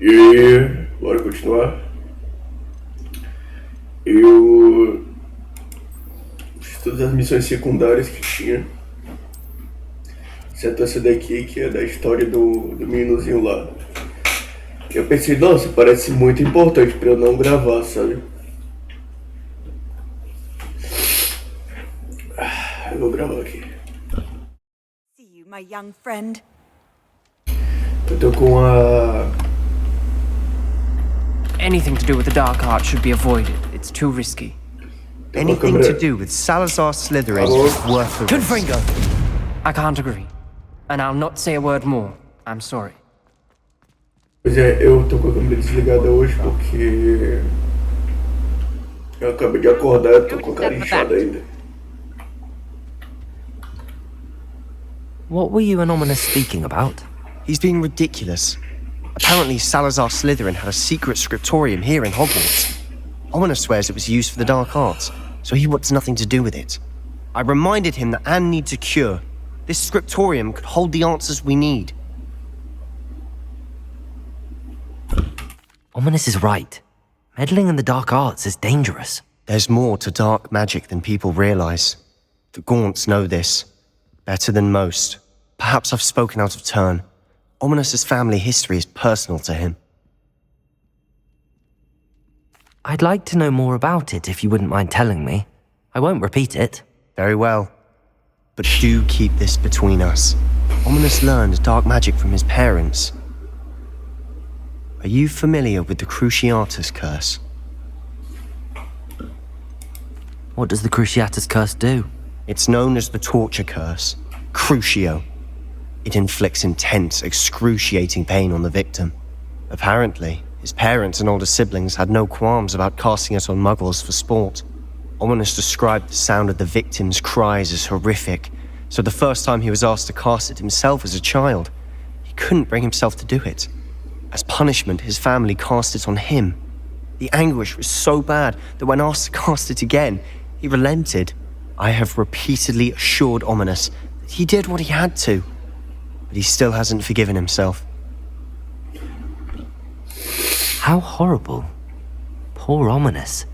E bora continuar. Eu fiz todas as missões secundárias que tinha. Exceto essa daqui que é da história do meninozinho lá. Eu pensei, nossa, parece muito importante pra eu não gravar, sabe? Eu vou gravar aqui. See you, my young friend. Eu tô com a. Anything to do with the dark art should be avoided. It's too risky. Anything to do with Salazar Slytherin is worth the Good risk. finger! I can't agree. And I'll not say a word more. I'm sorry. Pois é, eu tô com a câmera desligada hoje porque eu acabei de acordar e tô com a cara inchada ainda. What were you and Ominous speaking about? He's being ridiculous. Apparently, Salazar Slytherin had a secret scriptorium here in Hogwarts. Ominous swears it was used for the dark arts, so he wants nothing to do with it. I reminded him that Anne needs a cure. This scriptorium could hold the answers we need. Ominous is right. Meddling in the dark arts is dangerous. There's more to dark magic than people realize. The Gaunts know this. Better than most. Perhaps I've spoken out of turn. Ominous's family history is personal to him. I'd like to know more about it if you wouldn't mind telling me. I won't repeat it. Very well. But do keep this between us. Ominous learned dark magic from his parents. Are you familiar with the Cruciatus Curse? What does the Cruciatus Curse do? It's known as the Torture Curse. Crucio. It inflicts intense, excruciating pain on the victim. Apparently, his parents and older siblings had no qualms about casting it on muggles for sport. Ominous described the sound of the victim's cries as horrific, so the first time he was asked to cast it himself as a child, he couldn't bring himself to do it. As punishment, his family cast it on him. The anguish was so bad that when asked to cast it again, he relented. I have repeatedly assured Ominous that he did what he had to, but he still hasn't forgiven himself. How horrible. Poor Ominous.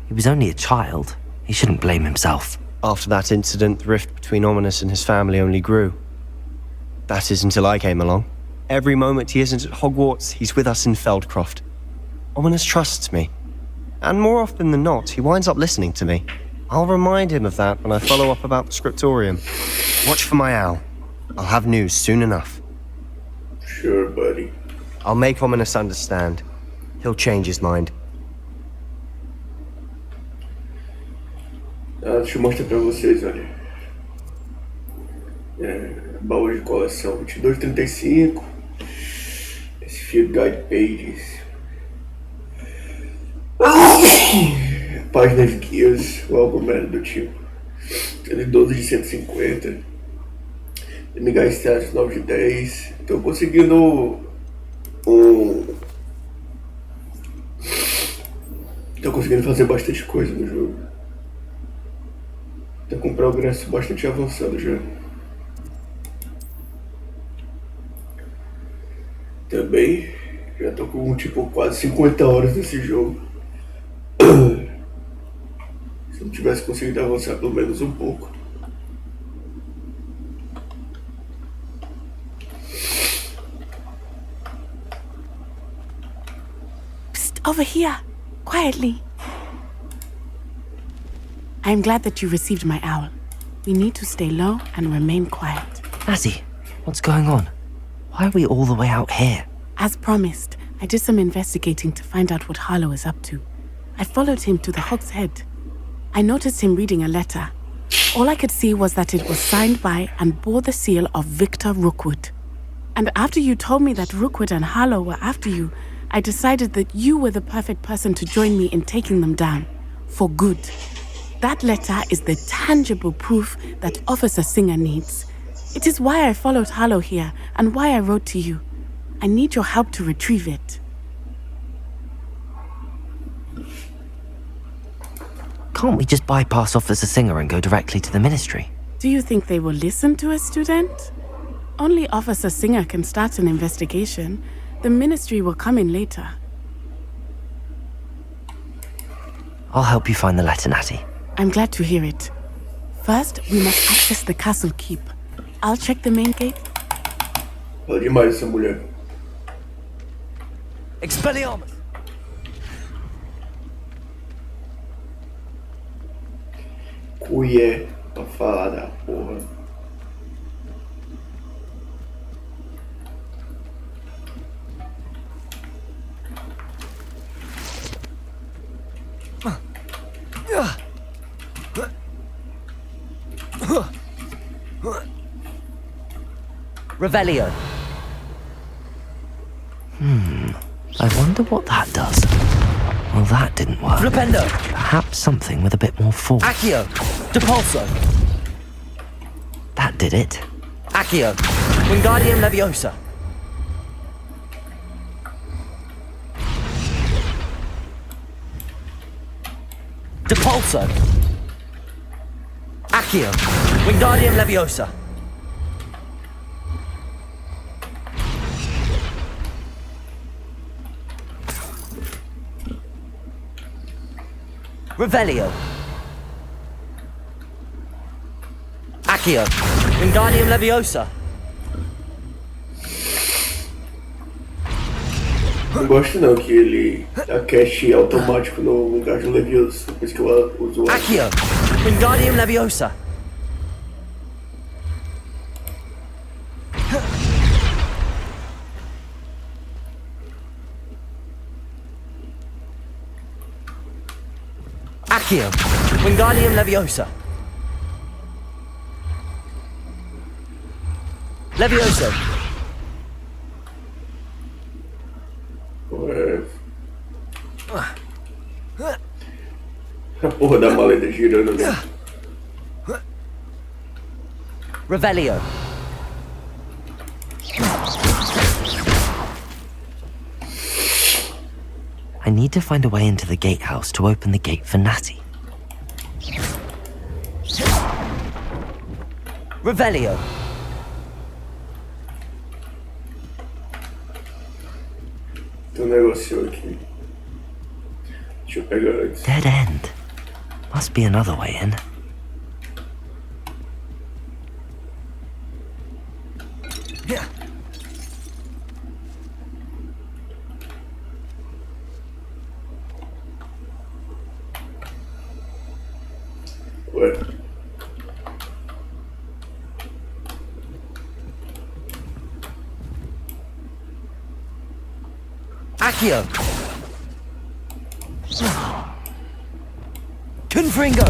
He was only a child. He shouldn't blame himself. After that incident, the rift between Ominous and his family only grew. That is until I came along. Every moment he isn't at Hogwarts, he's with us in Feldcroft. Ominous trusts me. And more often than not, he winds up listening to me. I'll remind him of that when I follow up about the scriptorium. Watch for my owl. I'll have news soon enough. Sure, buddy. I'll make Ominous understand. He'll change his mind. Deixa eu mostrar pra vocês, olha. Baú de coleção 22,35. Esse Field Guide Pages. Páginas guias, ou algo merda do tipo. Ele 12 de 150. Miguel Stats 9 de 10. Tô conseguindo Tô conseguindo fazer bastante coisa no jogo. Tô com um progresso bastante avançado já. Também já tô com tipo quase 50 horas nesse jogo. Se não tivesse conseguido avançar pelo menos um pouco. Psst, over here, quietly. I am glad that you received my owl. We need to stay low and remain quiet. Azzy, what's going on? Why are we all the way out here? As promised, I did some investigating to find out what Harlow is up to. I followed him to the Hog's Head. I noticed him reading a letter. All I could see was that it was signed by and bore the seal of Victor Rookwood. And after you told me that Rookwood and Harlow were after you, I decided that you were the perfect person to join me in taking them down. For good. That letter is the tangible proof that Officer Singer needs. It is why I followed Harlow here and why I wrote to you. I need your help to retrieve it. Can't we just bypass Officer Singer and go directly to the Ministry? Do you think they will listen to a student? Only Officer Singer can start an investigation. The ministry will come in later. I'll help you find the letter, Natty. I'm glad to hear it. First, we must access the castle keep. I'll check the main gate. Fala demais essa mulher. Expelliarmus! Cuié pra falar da porra. Revelio. I wonder what that does. Well, that didn't work. Flipendo. Perhaps something with a bit more force. Accio. Depulso. That did it. Accio. Wingardium Leviosa. Depulso. Accio. Wingardium Leviosa. Revelio. Accio. Wingardium Leviosa. Não gosto não que ele dá cast automático no Wingardium Leviosa, depois que eu uso o Accio. Wingardium Leviosa. Accio. Wingardium Leviosa. Levioso. A porra da maleta girando ali. Revelio. I need to find a way into the gatehouse to open the gate for Natty. Revelio. Tem um negócio aqui. Deixa eu pegar antes. Dead end. Must be another way in. Ué. Accio. Confringo.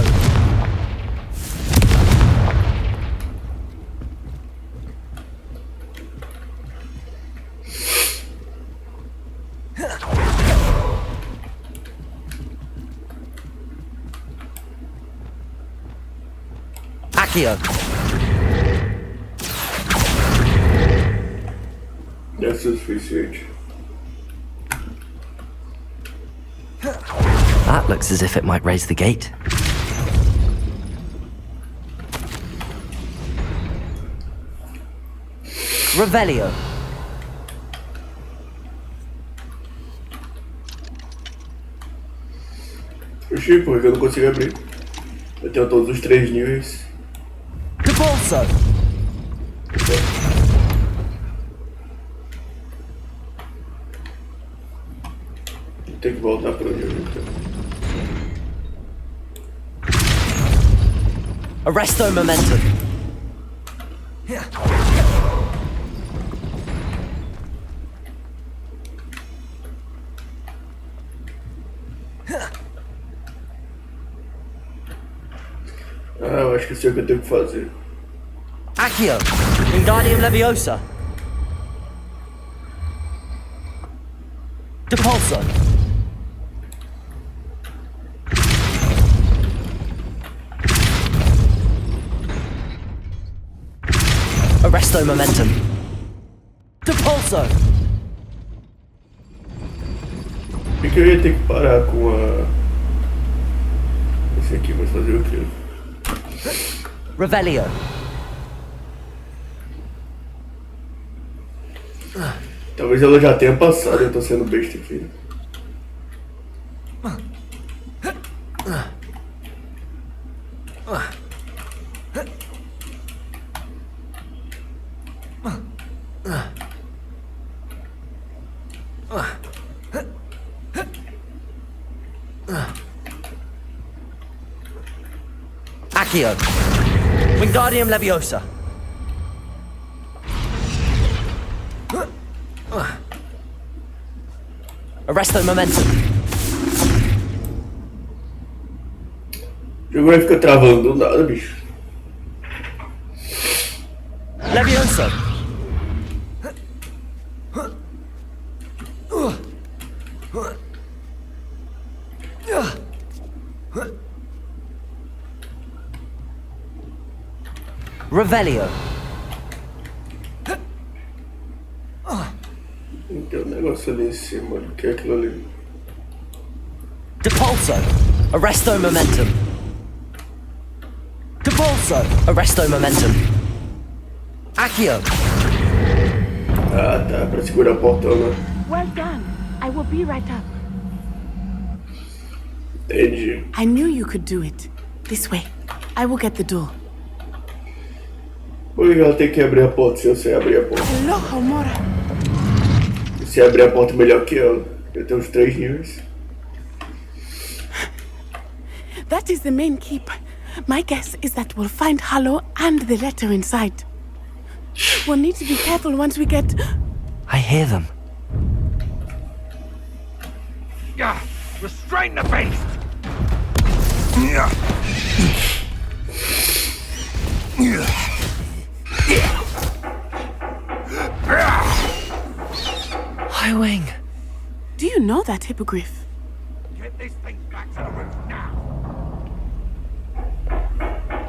Accio. Deve ser o suficiente. That looks as if it might raise the gate. Revelio. Oxi, porque eu não consigo abrir. Eu tenho todos os 3 níveis. Depulso. Tem que voltar para onde eu então. Arresto Momentum. Ah, eu acho que sei o que eu tenho que fazer. Accio. Wingardium Leviosa. Depulso. Arresto Momentum. Depulso. Por que eu ia ter que parar com a... Esse aqui vai fazer o quê? Revelio. Talvez ela já tenha passado, eu tô sendo besta aqui. Accio. Wingardium Leviosa. Arresto Momentum. O jogo vai ficar travando do nada, bicho. Leviosa. Revelio. Tem um negócio ali em cima, o que é aquilo ali? Depulso. Arresto Momentum. Depulso. Arresto Momentum. Accio. Ah, tá, pra segurar o portão, né? Well done. I will be right up. Entendi. I knew you could do it. This way. I will get the door. Por que ela tem que abrir a porta se eu sei abrir a porta? Hello, Homora. Se abrir a porta melhor que ela. Eu tenho os 3 níveis. That is the main keep. My guess is that we'll find Hollow and the letter inside. We'll need to be careful once we get... I hear them. Restrain the beast! High Wing. Do you know that hippogriff? Get this thing back to the roof now!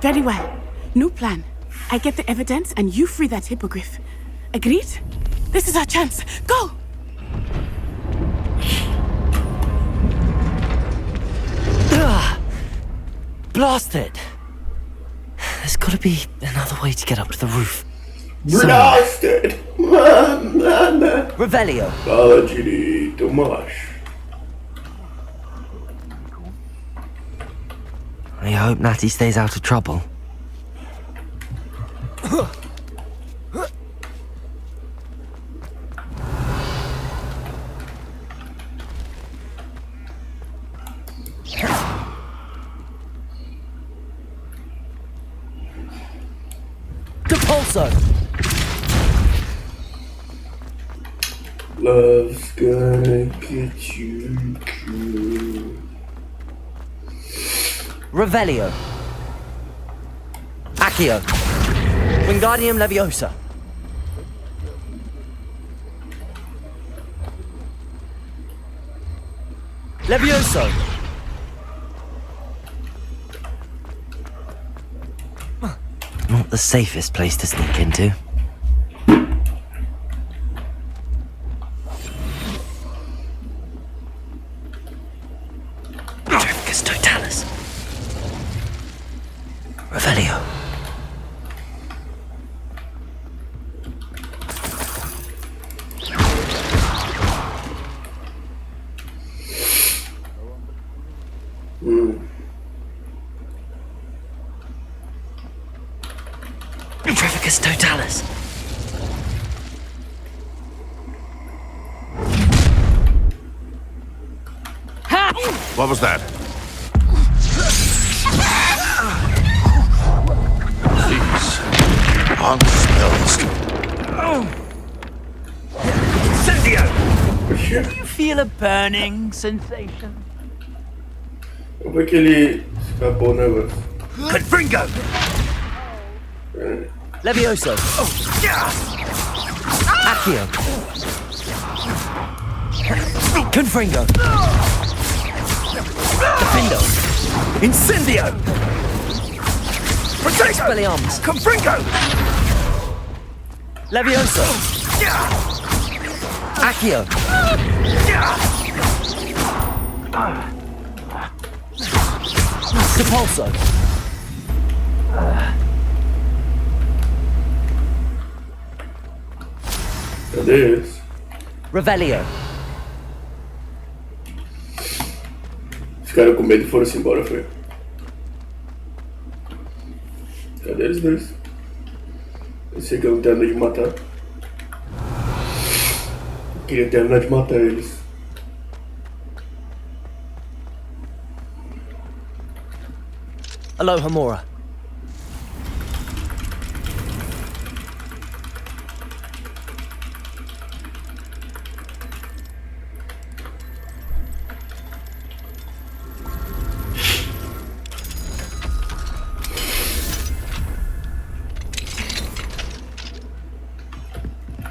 Very well. New plan. I get the evidence and you free that hippogriff. Agreed? This is our chance. Go! Blast it! There's gotta be another way to get up to the roof. Blasted! Revelio. Fala direito, macho. I hope Natty stays out of trouble. Depulso. Love's gonna get you. Revelio. Accio. Wingardium Leviosa. Levioso. Not the safest place to sneak into. Trifficus Totalis. Revelio. Trifficus Totalis. What was that? Please. Unspelled. Incendio! Do you feel a burning sensation? Como é que ele escapou o negócio? Confringo! Levioso. Accio. Confringo. Defindo. Incendio! Protego! Expelliarmus. Confringo! Levioso. Accio. Depulso. Cadê eles? Revelio. Os caras com medo foram-se embora, foi. Cadê eles dois? Eu sei que eu não terminei de matar. Eu queria terminar de matar eles. Aloha Mora.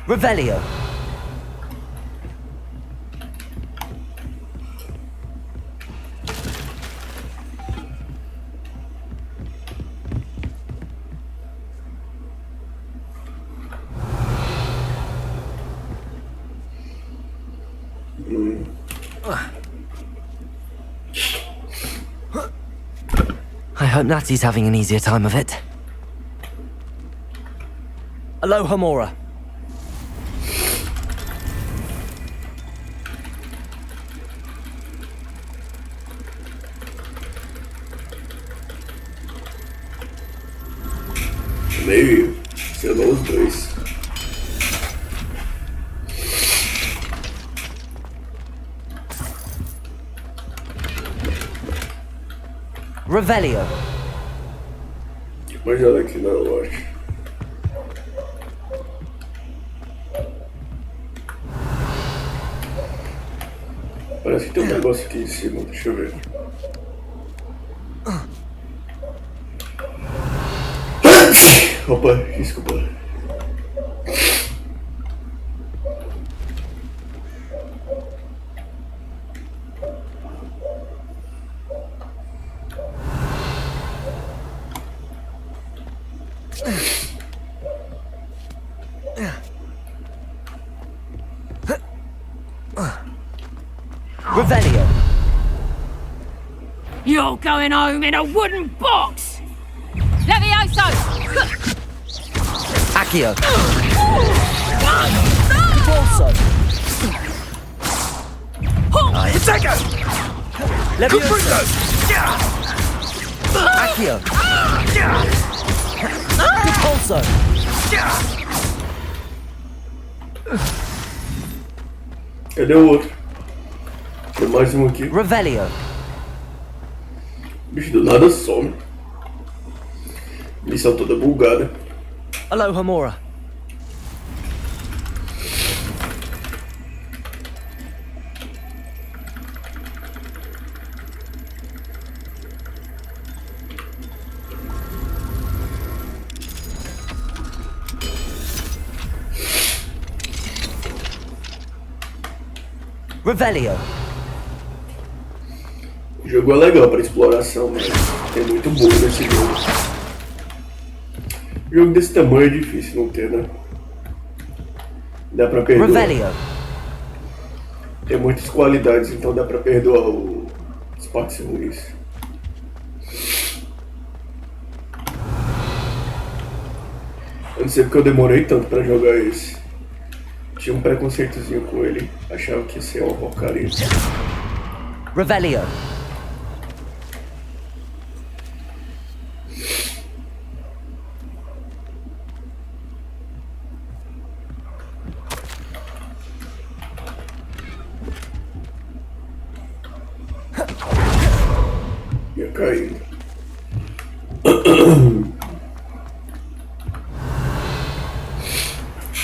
Revelio. I hope Natty's having an easier time of it. Aloha Mora. Meio, selou os dois. Revelio. Mais nada aqui não, eu acho. Parece que tem um negócio aqui em cima, deixa eu ver. Opa, desculpa. Revelio. You're going home in a wooden box! Levioso! Accio. Bolso. Protego! Levioso. Accio. Bolso. Cadê o outro? Tem mais um aqui. Revelio. O bicho do nada some. Missão toda bugada. Aloha Mora. Revelio. O jogo é legal para exploração, mas tem muito bug nesse jogo. Jogo desse tamanho é difícil não ter, né? Dá pra perdoar. Revelio. Tem muitas qualidades, então dá pra perdoar as partes ruins. Eu não sei porque eu demorei tanto pra jogar esse. Tinha um preconceitozinho com ele. Achava que ia ser uma porcaria. Revelio. Ia caindo.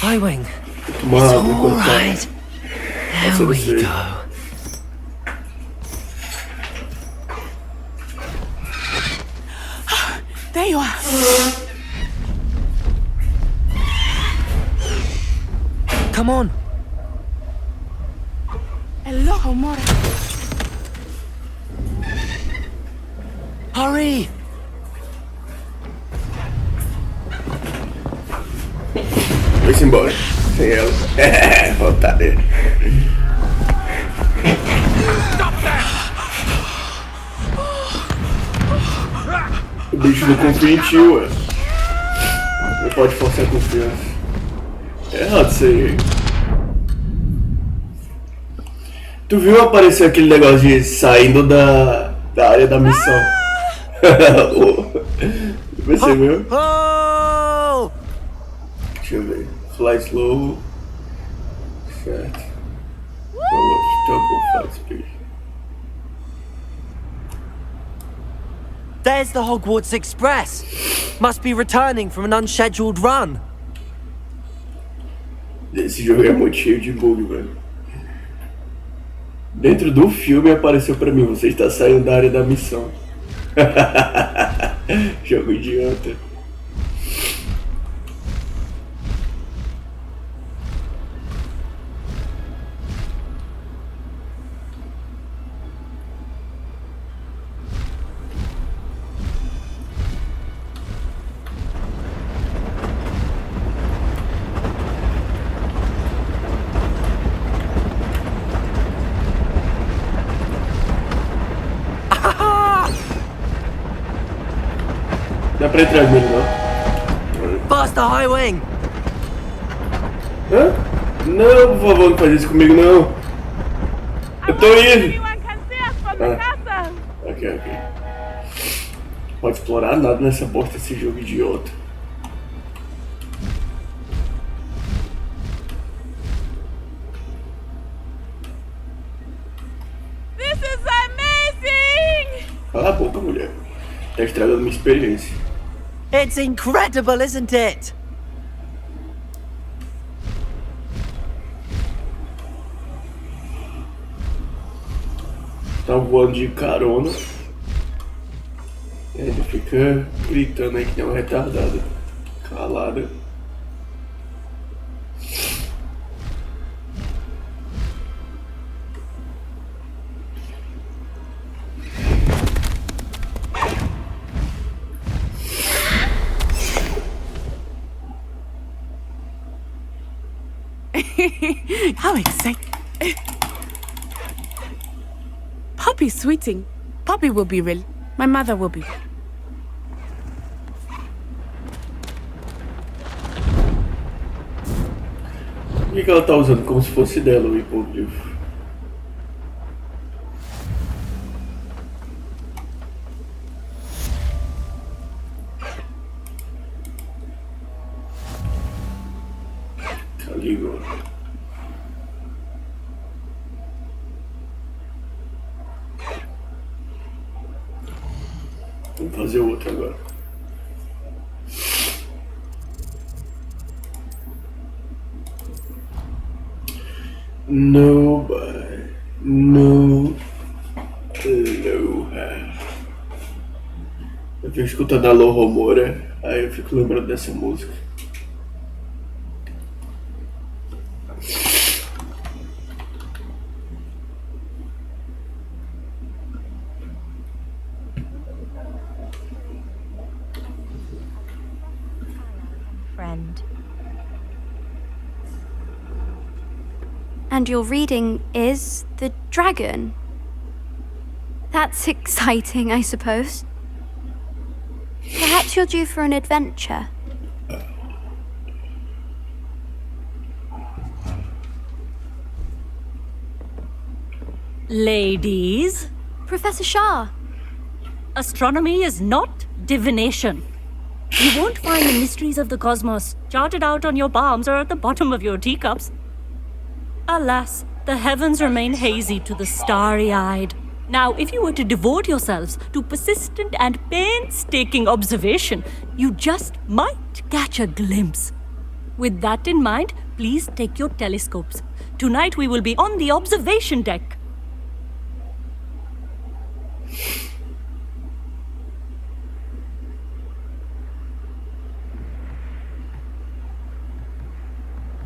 Highwing. Tomar água enquanto tá. Right. Passa There we você. go. There you are. Come on. Aloha Mora. Hurry. Vai-se embora. Sem ela. Otário. O bicho não confia em ti, ué. Não pode forçar a confiança. É errado isso aí. Tu viu aparecer aquele negócio de saindo da área da missão? Você viu? Oh! Deixa eu ver. Fly slow. Certo. Vamos toggle fast speed. There's the Hogwarts Express. Must be returning from an unscheduled run. Esse jogo é muito cheio de bug, velho. Dentro do filme apareceu pra mim, você está saindo da área da missão. Jogo idiota. Dá pra entrar nele, não? Faster, High Wing! Hã? Não, por favor, não faz isso comigo, não. Eu tô indo. Ah, ok. Pode explorar nada nessa bosta desse jogo idiota. This is amazing! Cala a boca, mulher. Tá estragando minha experiência. It's incredible, isn't it? Tá voando de carona. E ele fica gritando aí que nem uma retardada. Calada. How exciting. Poppy's sweeting. Poppy will be real. My mother will be real. Por que ela tá usando como se fosse dela o hipogrifo? Caligula. Vamos fazer outro agora. Nobody, no, aloha. Eu fico escutando a Lohomora, aí eu fico lembrando dessa música. Friend. And your reading is The Dragon. That's exciting, I suppose. Perhaps you're due for an adventure. Ladies, Professor Shah. astronomy is not divination. You won't find the mysteries of the cosmos charted out on your palms or at the bottom of your teacups. Alas, the heavens remain hazy to the starry-eyed. Now, if you were to devote yourselves to persistent and painstaking observation, you just might catch a glimpse. With that in mind, please take your telescopes. Tonight we will be on the observation deck.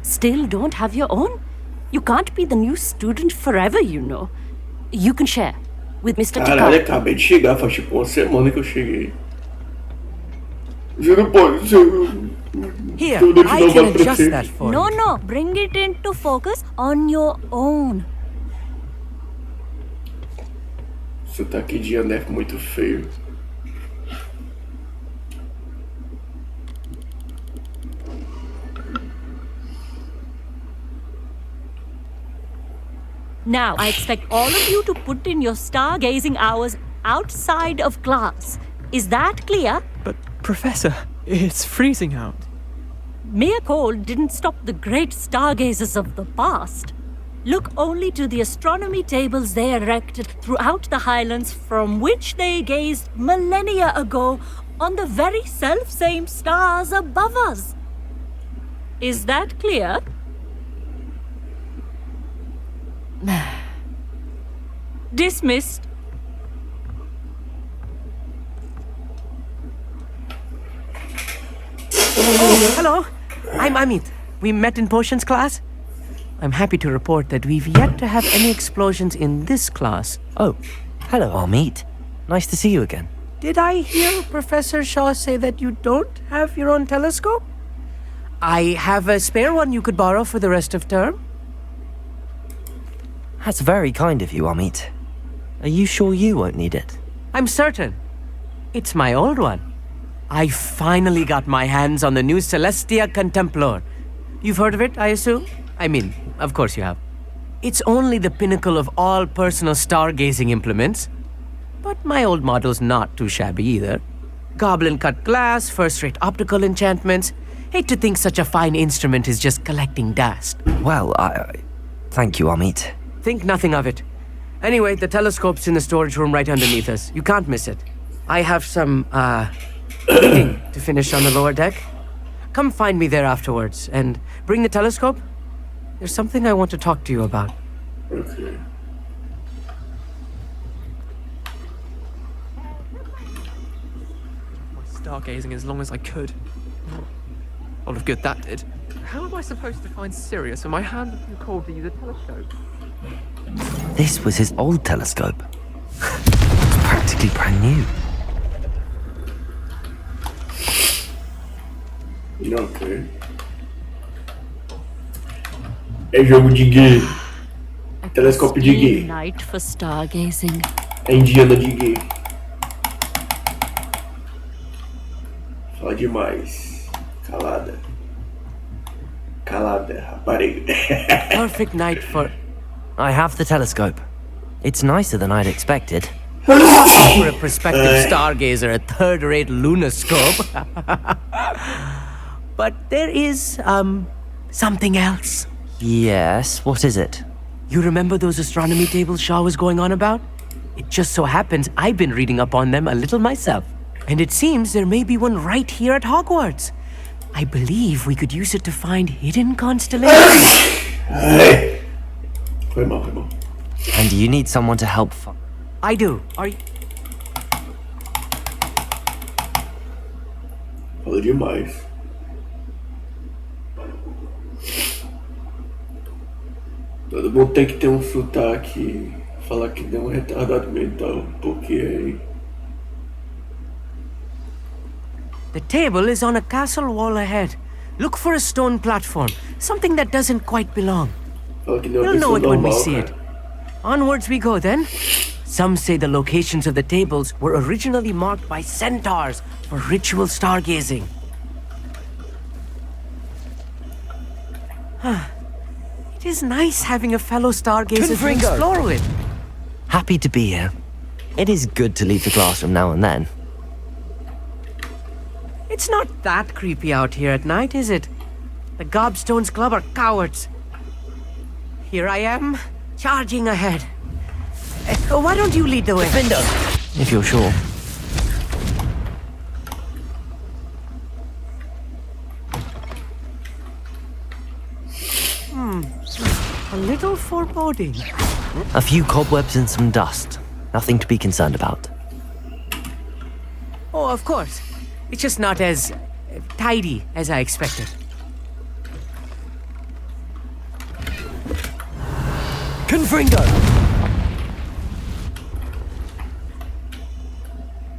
Still don't have your own? You can't be the new student forever, you know. You can share with Mr. Caralho, Tikal. acabei de chegar, faz tipo uma semana que eu cheguei. Você não pode ser. Here, Tudo de I novo can vai pra adjust você. that for No, you. no, bring it into focus on your own. Sotaque de Anef muito feio. Now, I expect all of you to put in your stargazing hours outside of class. Is that clear? But, Professor, it's freezing out. Mere cold didn't stop the great stargazers of the past. Look only to the astronomy tables they erected throughout the highlands from which they gazed millennia ago on the very self-same stars above us. Is that clear? Dismissed. Oh, hello. I'm Amit. We met in potions class. I'm happy to report that we've yet to have any explosions in this class. Oh, hello, Amit. Nice to see you again. Did I hear Professor Shaw say that you don't have your own telescope? I have a spare one you could borrow for the rest of term. That's very kind of you, Amit. Are you sure you won't need it? I'm certain. It's my old one. I finally got my hands on the new Celestia Contemplor. You've heard of it, I assume? I mean, of course you have. It's only the pinnacle of all personal stargazing implements. But my old model's not too shabby either. Goblin-cut glass, first-rate optical enchantments. Hate to think such a fine instrument is just collecting dust. Well, thank you, Amit. Think nothing of it. Anyway, the telescope's in the storage room right underneath us. You can't miss it. I have some, reading to finish on the lower deck. Come find me there afterwards, and bring the telescope. There's something I want to talk to you about. Okay. Stargazing as long as I could. All of good that did. How am I supposed to find Sirius when my hands are too cold to use a telescope? This was his old telescope. It's practically brand new. Ok. É jogo de gay. Telescópio de gay. Night for stargazing. É indiana de gay. Fala demais. Calada. Calada, rapariga. Perfect night for... I have the telescope. It's nicer than I'd expected. For a prospective stargazer, a third-rate lunoscope. But there is, something else. Yes, what is it? You remember those astronomy tables Shaw was going on about? It just so happens I've been reading up on them a little myself. And it seems there may be one right here at Hogwarts. I believe we could use it to find hidden constellations. Foi mal, foi mal. And you need someone to help I do. Are you... Fala demais. Todo mundo tem que ter um sotaque, falar que deu um retardado mental, porque... The table is on a castle wall ahead. Look for a stone platform, something that doesn't quite belong. Fala que deu uma We'll know pessoa it when we normal, see cara. it. Onwards we go then. Some say the locations of the tables were originally marked by centaurs for ritual stargazing. It is nice having a fellow stargazer to explore with. Happy to be here. It is good to leave the classroom now and then. It's not that creepy out here at night, is it? The Gobstones Club are cowards. Here I am, charging ahead. Why don't you lead the way? If you're sure. A little foreboding. A few cobwebs and some dust. Nothing to be concerned about. Oh, of course. It's just not as tidy as I expected. Confringo!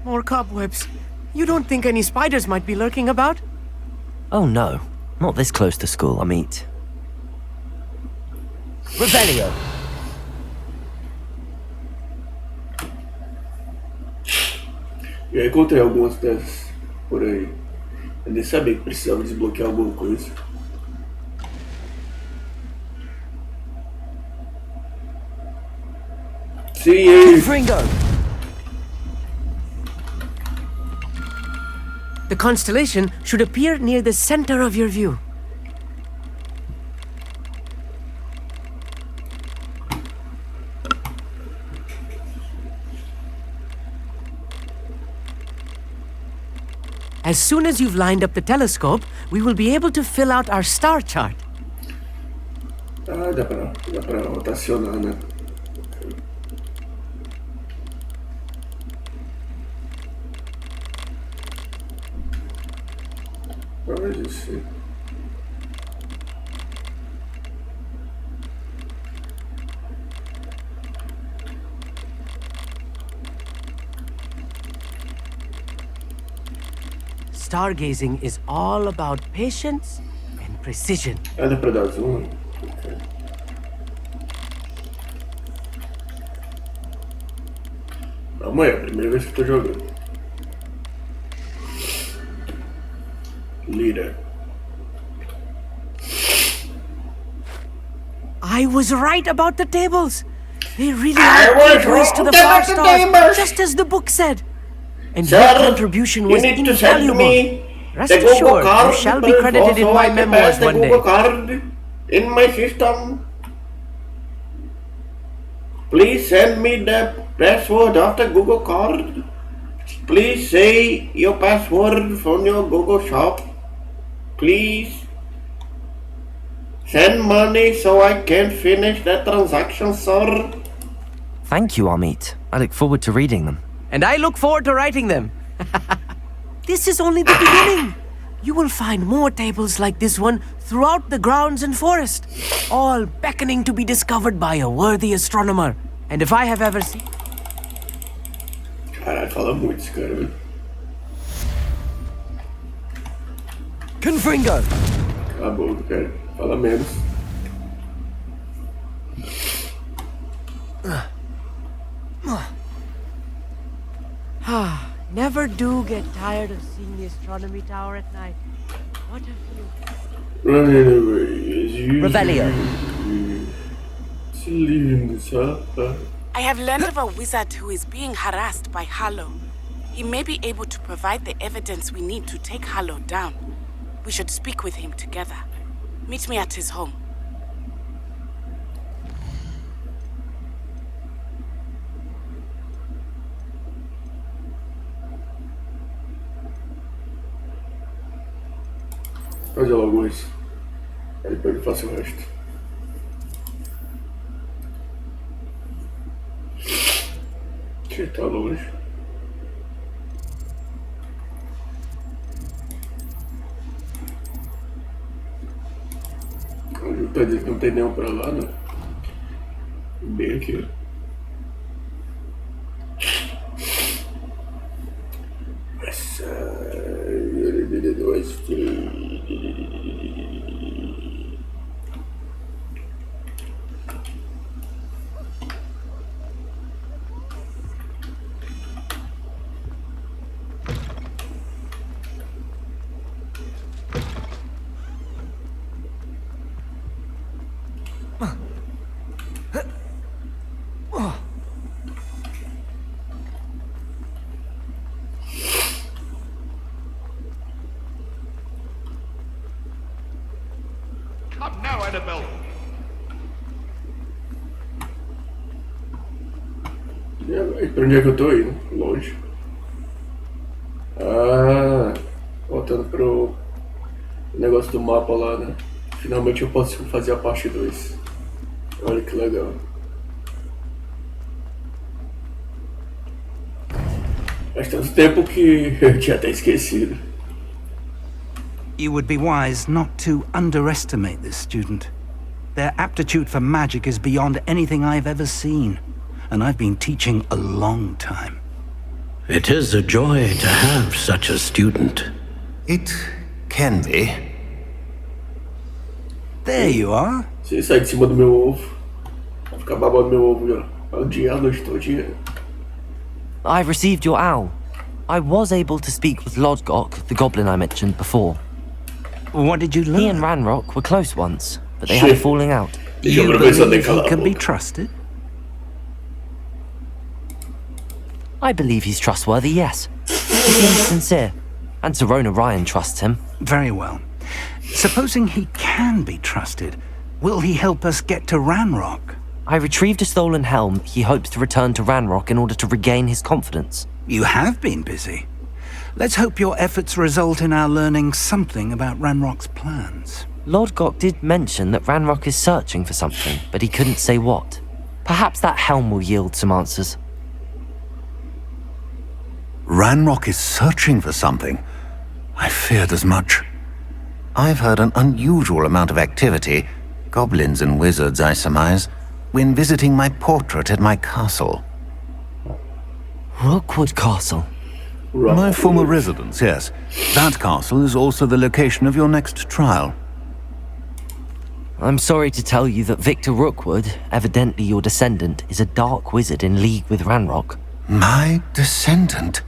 More cobwebs. You don't think any spiders might be lurking about? Oh no, not this close to school, Amit. Revelio! Eu encontrei algumas dessas por aí. Eu nem sabia que precisava desbloquear alguma coisa. See you. Confringo! The constellation should appear near the center of your view. As soon as you've lined up the telescope, we will be able to fill out our star chart. Ah, dá pra rotacionar, né? Pode ser. Stargazing is all about patience and precision. Ah, dá pra dar zoom? Okay. Calma aí, é a primeira vez que eu tô jogando. Leader. I was right about the tables. They really are gateways to the far stars, just as the book said. And your contribution was invaluable. Rest assured, you shall be credited in my memoirs one day. Card in my system. Please send me the password of the Google card. Please say your password from your Google shop. Please send money so I can finish the transaction, sir. Thank you, Amit. I look forward to reading them. And I look forward to writing them. This is only the beginning. You will find more tables like this one throughout the grounds and forest, all beckoning to be discovered by a worthy astronomer. And if I have ever seen... Caralho, fala muito esse cara, velho. Confringo! Cala a boca, cara. Fala menos. Never do get tired of seeing the astronomy tower at night. What a view. Running away as usual. Revelio. It's lindo, sabe? I have learned of a wizard who is being harassed by Harlow. He may be able to provide the evidence we need to take Harlow down. We should speak with him together. Meet me at his home. Fazer logo isso. Aí depois eu faço o resto. Que tá longe. Tá dizendo que não tem nenhum pra lá, né? Bem aqui. Come now, Annabelle. E pra onde é que eu tô indo? Longe. Ah, voltando pro negócio do mapa lá, né? Finalmente eu posso fazer a parte 2. Olha que legal. Faz tanto tempo que eu tinha até esquecido. You would be wise not to underestimate this student. Their aptitude for magic is beyond anything I've ever seen, and I've been teaching a long time. It is a joy to have such a student. It can be. There you are. Você sai de cima do meu ovo. Vai ficar babando meu ovo já. O dia, a noite todinha. I've received your owl. I was able to speak with Lodgok, the goblin I mentioned before. What did you learn? He and Ranrock were close once, but they had a falling out. You believe he can be trusted? I believe he's trustworthy, yes. He seems sincere. And Serona Ryan trusts him. Very well. Supposing he can be trusted, will he help us get to Ranrock? I retrieved a stolen helm. He hopes to return to Ranrock in order to regain his confidence. You have been busy. Let's hope your efforts result in our learning something about Ranrock's plans. Lord Gok did mention that Ranrock is searching for something, but he couldn't say what. Perhaps that helm will yield some answers. Ranrock is searching for something. I feared as much. I've heard an unusual amount of activity, goblins and wizards, I surmise, when visiting my portrait at my castle. Rookwood Castle? My former residence, yes. That castle is also the location of your next trial. I'm sorry to tell you that Victor Rookwood, evidently your descendant, is a dark wizard in league with Ranrock. My descendant?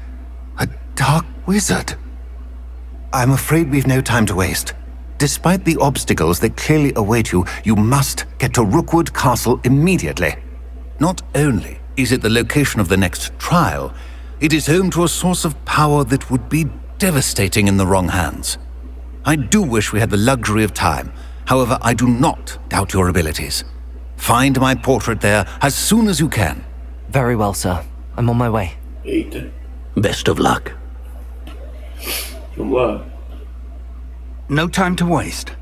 A dark wizard? I'm afraid we've no time to waste. Despite the obstacles that clearly await you, you must get to Rookwood Castle immediately. Not only is it the location of the next trial, it is home to a source of power that would be devastating in the wrong hands. I do wish we had the luxury of time. However, I do not doubt your abilities. Find my portrait there as soon as you can. Very well, sir. I'm on my way. Eita. Best of luck. Vamos lá. No time to waste.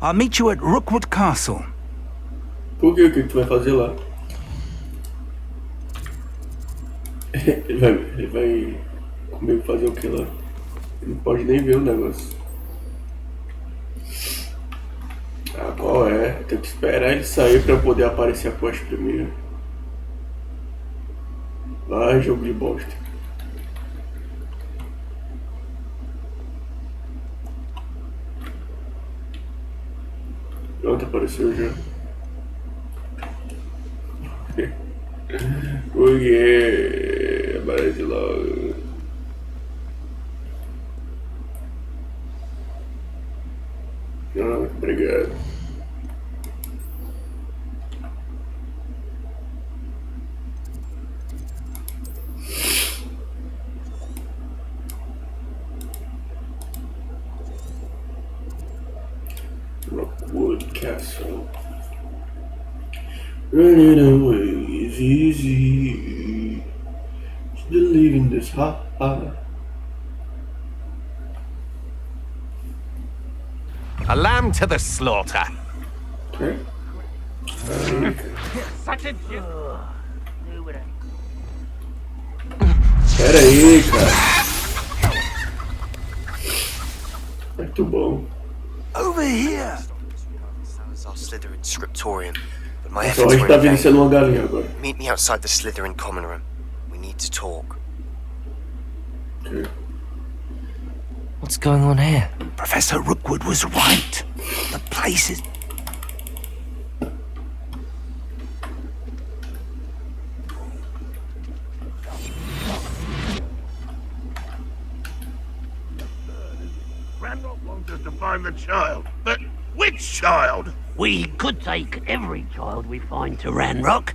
I'll meet you at Rookwood Castle. Por quê? O que tu vai fazer lá? Ele vai comigo fazer o que lá? Ele não pode nem ver o negócio. Ah, qual é? Tem que esperar ele sair pra poder aparecer a quest primeiro. Vai, jogo de bosta. Pronto, apareceu já. Por que aparece logo? Não, obrigado. Rookwood Castle. Running away is easy. Still leaving this hot. A lamb to the slaughter. Okay. Such a Pera aí, cara. Muito bom. Over here. Salazar Slytherin scriptorium, but my Nossa, efforts hoje were tá in vain. vencendo uma galinha agora. Meet me outside the Slytherin common room. We need to talk. Okay. What's going on here? Professor Rookwood was right. The place is... Ranrock wants us to find the child. But which child? We could take every child we find to Ranrock.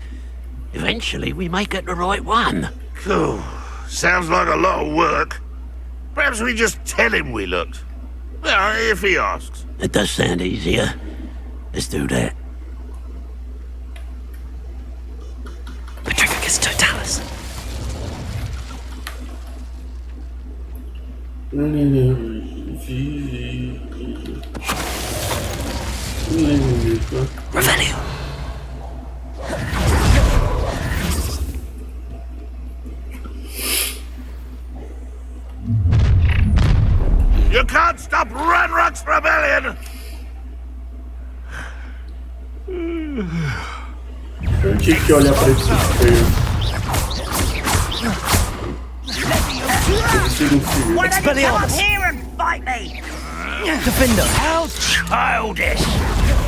Eventually, we may get the right one. Cool. Sounds like a lot of work. Perhaps we just tell him we looked. Well, if he asks. It does sound easier. Let's do that. Petrificus Totalis. Revelio. You can't stop Ranrock's rebellion! Eu tinha que olhar pra esse feio. Why don't you come up here and fight me? Defender. How childish!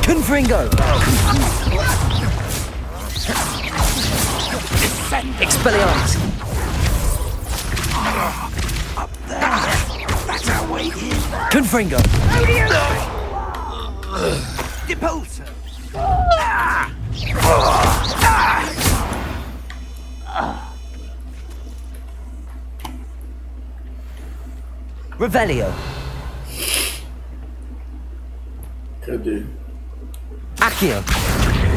Confringo. Expelliarmus. Up there. That's our way in. Confringo. Depulsor. Revelio. Cadê? Accio.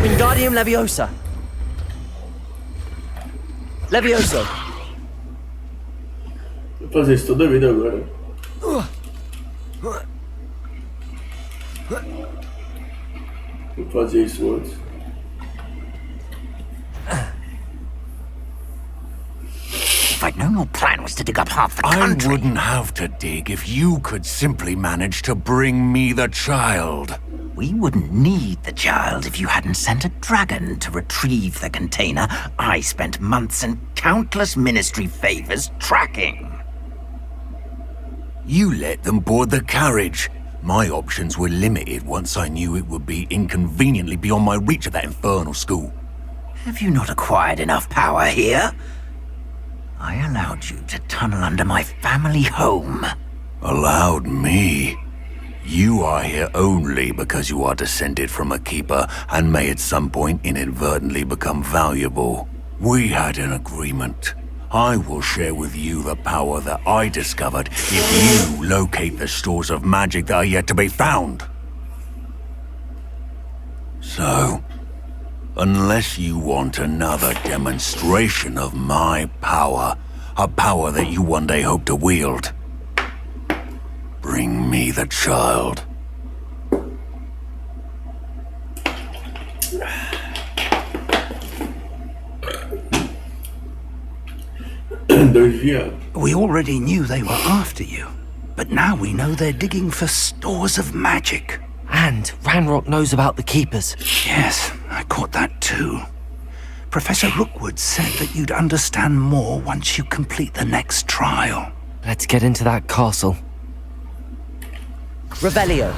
Wingardium Leviosa. Levioso. Vou fazer isso toda a vida agora. Vou fazer isso antes. If I'd known your plan was to dig up half the country... I wouldn't have to dig if you could simply manage to bring me the child. We wouldn't need the child if you hadn't sent a dragon to retrieve the container I spent months and countless ministry favors tracking. You let them board the carriage. My options were limited once I knew it would be inconveniently beyond my reach at that infernal school. Have you not acquired enough power here? I allowed you to tunnel under my family home. Allowed me? You are here only because you are descended from a keeper and may at some point inadvertently become valuable. We had an agreement. I will share with you the power that I discovered if you locate the stores of magic that are yet to be found. So, unless you want another demonstration of my power, a power that you one day hope to wield, bring me the child. We already knew they were after you, but now we know they're digging for stores of magic. And Ranrock knows about the Keepers. Yes, I caught that too. Professor Rookwood said that you'd understand more once you complete the next trial. Let's get into that castle. Revelio.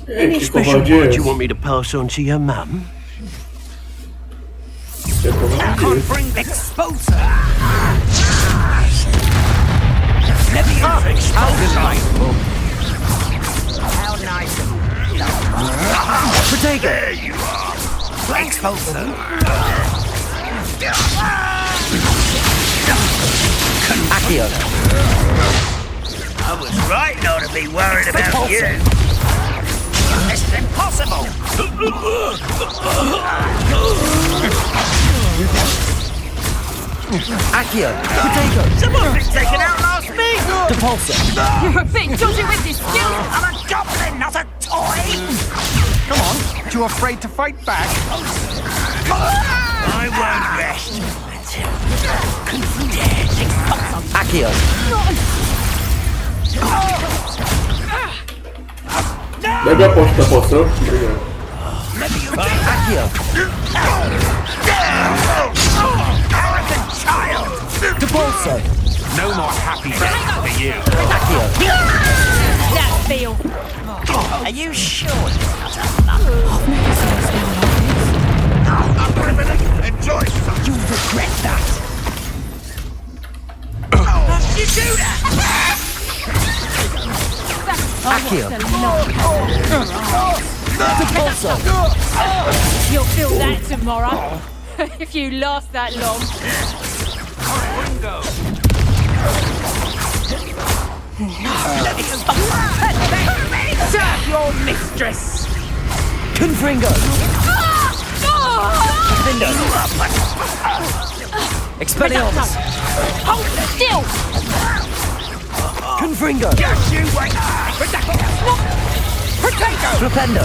Any special words you want me to pass on to your mum? I can't bring Expulsor! Leviosa! How nice of you. Protego! There you are! Expulsor! Accio. I was right not to be worried about you. It's impossible! Accio. Protego. Someone's been taken out last week! Depulso. You're a bit dodgy with this skill! I'm a goblin, not a toy! Come on, too afraid to fight back? I won't rest until dead. Accio. Mega aposta da poção. Obrigado. Accio. Arrogant child! Depulso. No more happy days for you. Accio. That feel. Are you sure it's not a lump? Enjoy some. You'll regret that. How did you do that? Accio. Depulso. You'll feel that tomorrow. If you last that long. Serve your mistress! Confringo. Expelliarmus. Hold still! Confringo. Yes, you wait! Protego! Flipendo.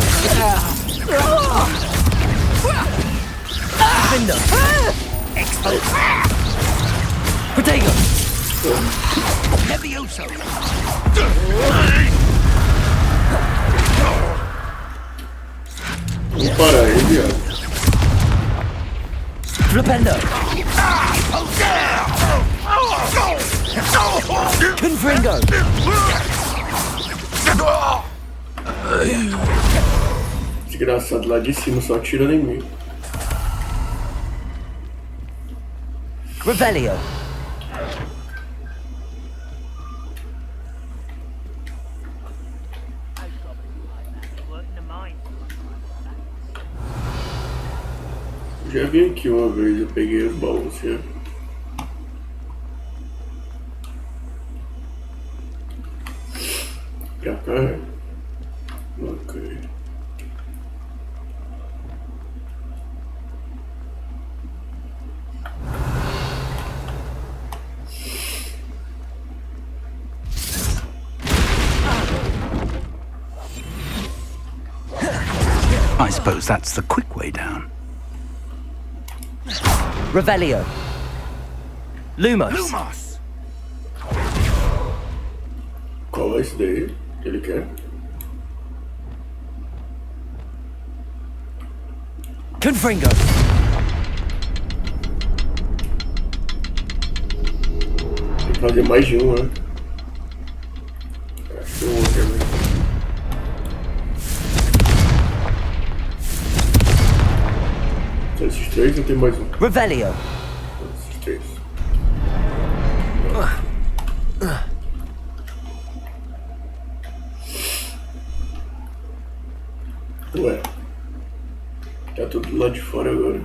Findo. Protego. Levioso! Vamos parar aí, viado. Flipendo. Confringo. Desgraçado lá de cima só atirando em mim. Revelio. Já vim aqui uma vez, eu peguei os baús, já. Pra cá? Ok. I suppose that's the quick way down. Revelio. Lumos. Lumos! Qual é esse daí que ele quer? Confringo. Tem que fazer mais de um, né? Acho que o outro ali. São esses três ou tem mais um? Revelio. Esses três. Ué. Tá tudo lá de fora agora.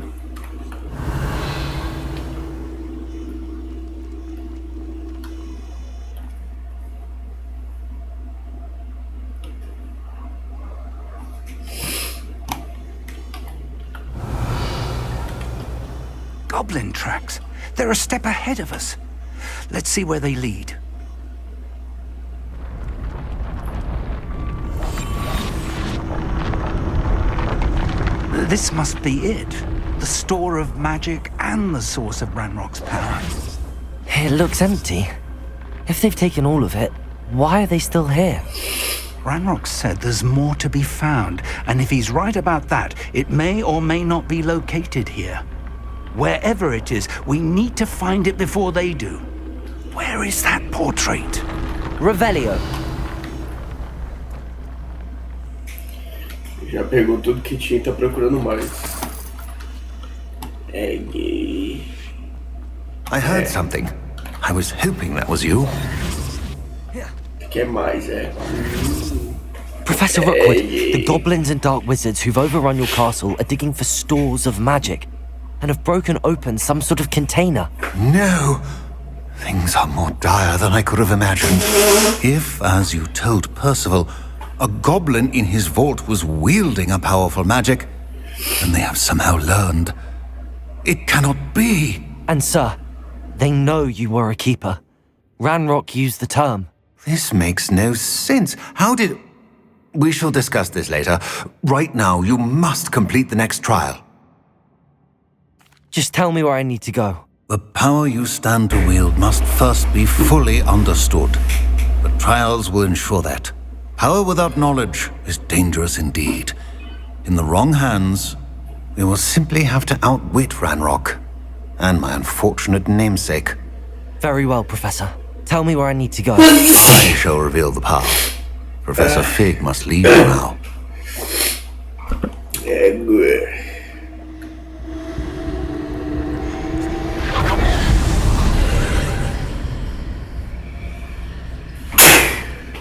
Goblin tracks. They're a step ahead of us. Let's see where they lead. This must be it. The store of magic and the source of Ranrock's power. It looks empty. If they've taken all of it, why are they still here? Ranrock said there's more to be found, and if he's right about that, it may or may not be located here. Wherever it is, we need to find it before they do. Where is that portrait? Revelio. Já pegou tudo que tinha e tá procurando mais. É gay. I heard something. I was hoping that was you. Quer mais, é. Professor Rookwood, the goblins and dark wizards who've overrun your castle are digging for stores of magic and have broken open some sort of container. No! Things are more dire than I could have imagined. If, as you told Percival, a goblin in his vault was wielding a powerful magic, then they have somehow learned. It cannot be! And sir, they know you were a keeper. Ranrock used the term. This makes no sense. How did... We shall discuss this later. Right now, you must complete the next trial. Just tell me where I need to go. The power you stand to wield must first be fully understood. The trials will ensure that. Power without knowledge is dangerous indeed. In the wrong hands, we will simply have to outwit Ranrock and my unfortunate namesake. Very well, Professor. Tell me where I need to go. I shall reveal the path. Professor Fig must leave you now.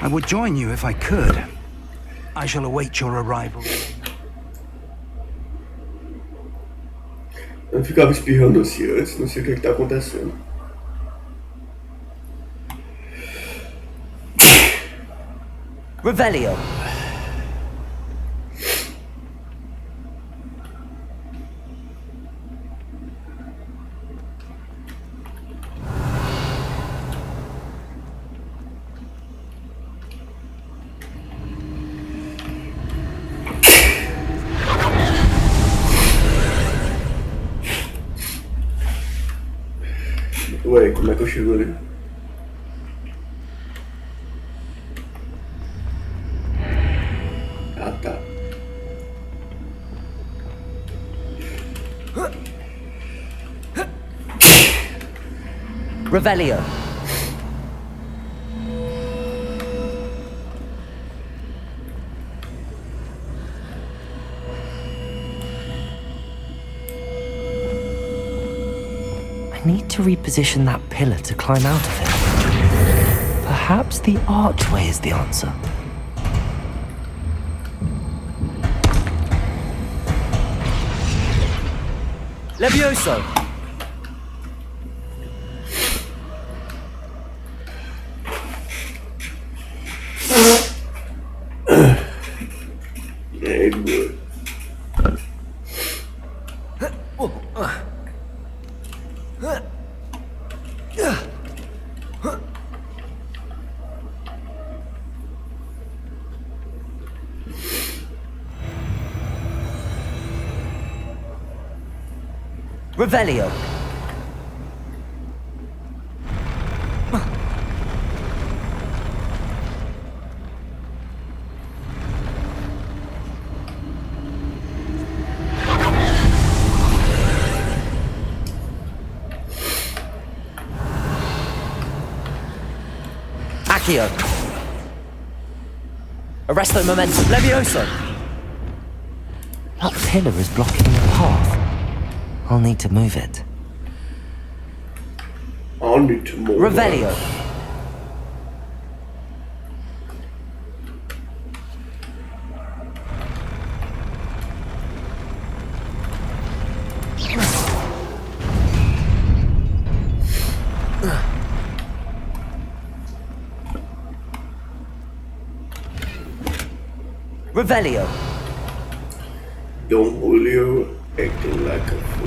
I would join you if I could. I shall await your arrival. Eu não ficava espirrando assim antes, não sei o que tá acontecendo. Revelio. Ué, como é que eu chego ali? Ah, tá. Revelio. I need to reposition that pillar to climb out of it. Perhaps the archway is the answer. Levioso! Very good. Revelio. Accio. Arresto momentum. Levioso. That pillar is blocking the path. I'll need to move it. I'll need to move Revelio. Revelio. Don Julio acting like a fool.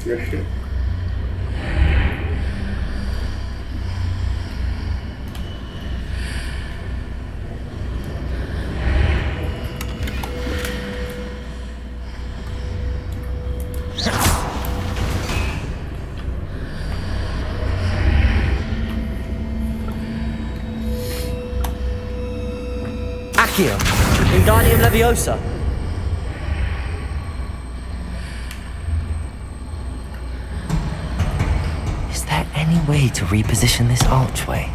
Yes, Accio. Wingardium Leviosa. Is there any way to reposition this archway?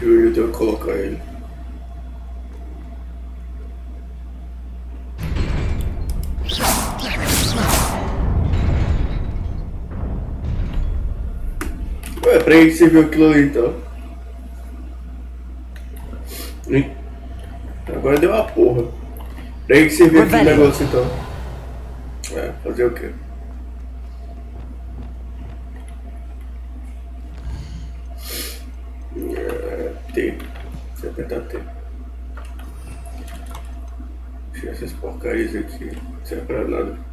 Júlio deu colocar ele. Ué, pra que você viu aquilo ali então? Agora deu uma porra. Pra que você viu aquele negócio então? É, fazer o quê? T. Você apertar T. Deixa essas porcarias aqui. Não serve pra nada.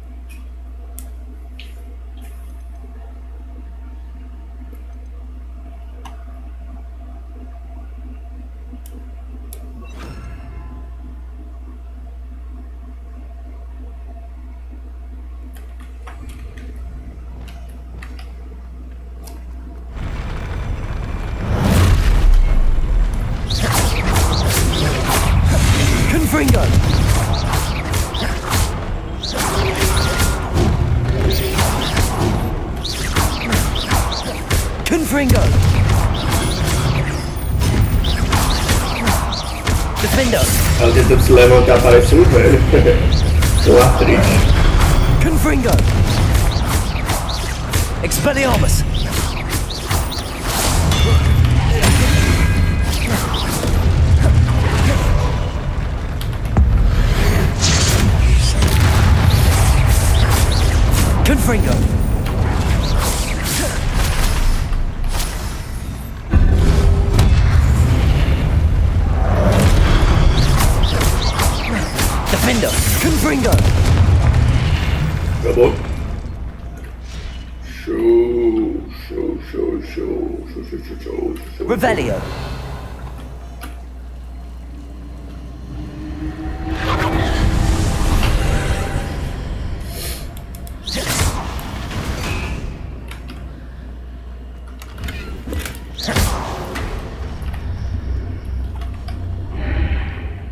Confringo! Confringo! Defendo! Ela tentando se levantar, parece um velho. Tô atriz. Confringo! Expelliarmus! Confringo! Defendo! Confringo! Acabou. Show. Revelio!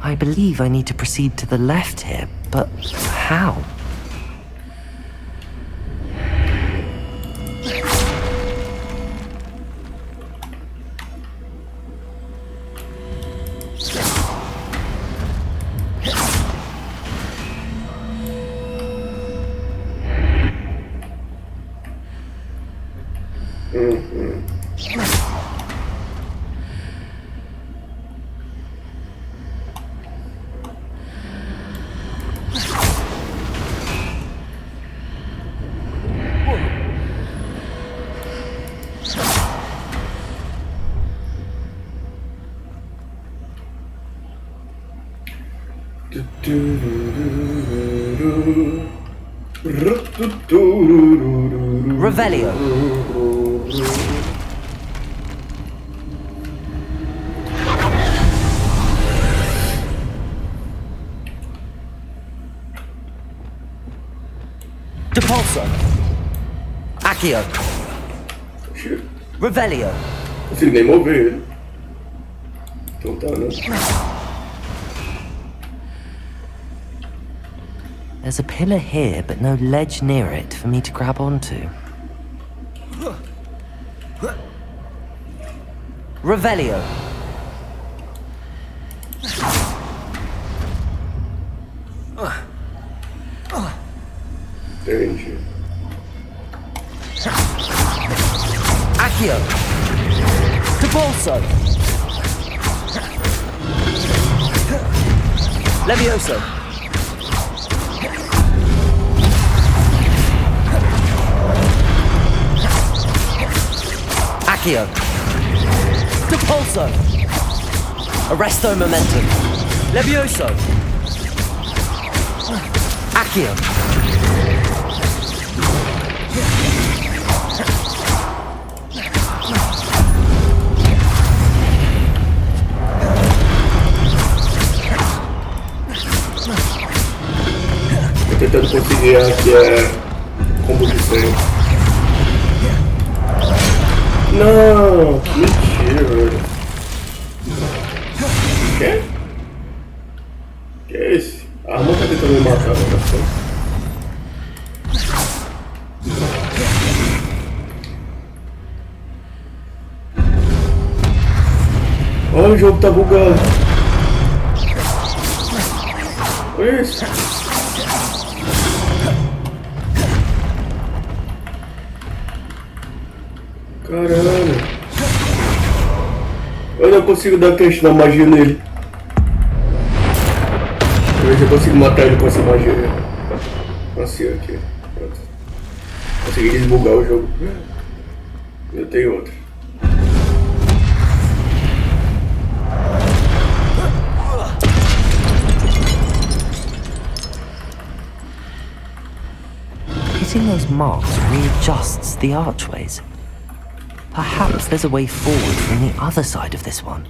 I believe I need to proceed to the left here, but how? Revelio. Depulso. Accio. Revelio. Não consigo nem mover ele. Então tá, né? There's a pillar here, but no ledge near it for me to grab onto. Revelio. Entendi. Accio. Depulso. Levioso. Accio. Depulso. Arresto momentum. Levioso. Accio. Tô tentando conseguir aqui combo de sangue. Não, que mentira, velho. Quê? Que é esse? A arma tá tentando me matar, né? Olha, o jogo tá bugado. Olha isso. Caralho. Eu não consigo dar cast na magia nele. Eu já consigo matar ele com essa magia. Assim, aqui. Pronto. Consegui desbugar o jogo. Eu tenho outro. Hitting those marks readjusts the archways. Perhaps there's a way forward from the other side of this one.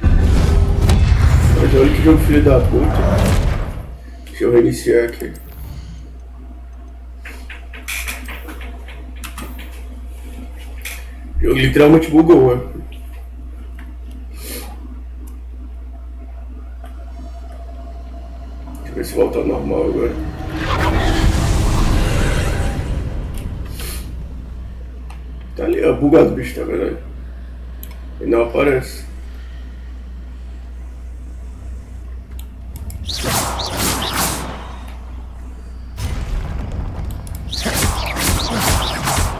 Mas olha que jogo filho da puta. Deixa eu reiniciar aqui. O jogo literalmente bugou, né? Deixa eu ver se volta ao normal agora. Tá ali, ó, bugado o bicho, tá vendo? E não aparece.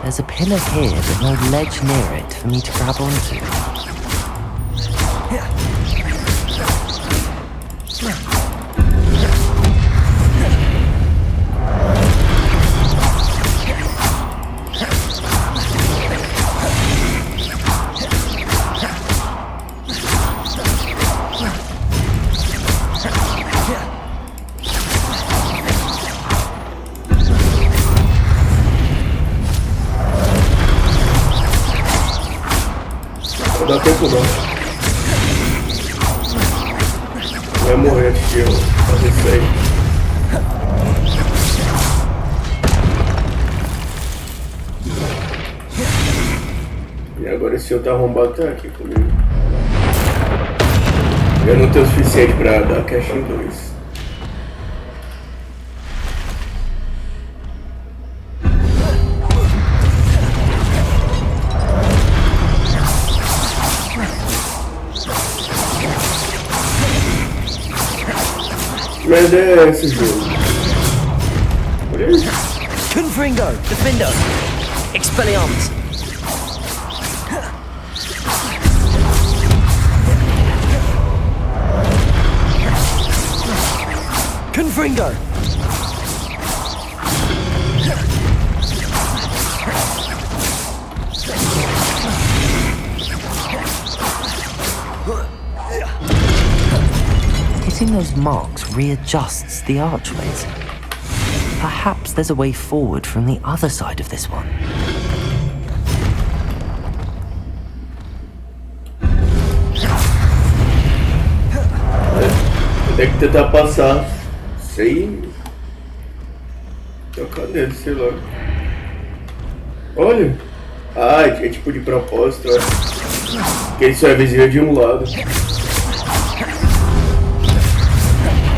There's a pillar here, but no ledge near it for me to grab onto. Não dá tempo não. Vai morrer antes de eu fazer isso aí. E agora esse outro arrombado tá aqui comigo. Eu não tenho o suficiente pra dar cash em 2. Mas é esse jogo. Olha isso. Confringo, defender. Expelliarmus! Confringo! Hitting those marks readjusts the archways. Perhaps there's a way forward from the other side of this one. Tem que tentar passar sem tocar nele, sei lá. Olha! Ah, é tipo de propósito, ó. Porque ele só é visível de um lado.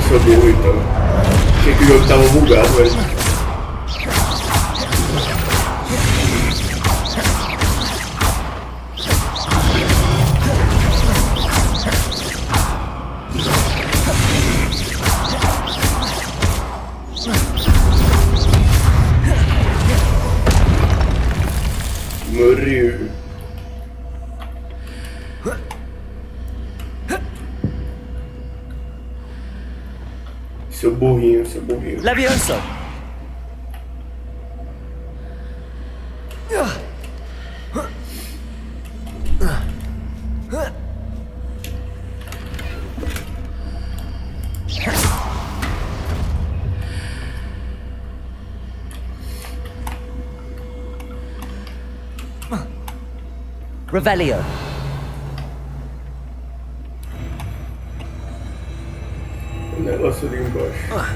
Sou burro então. Achei que o jogo tava bugado, velho. Morreu. Seu burrinho, seu burrinho. Levioso! Revelio. O negócio ali embaixo.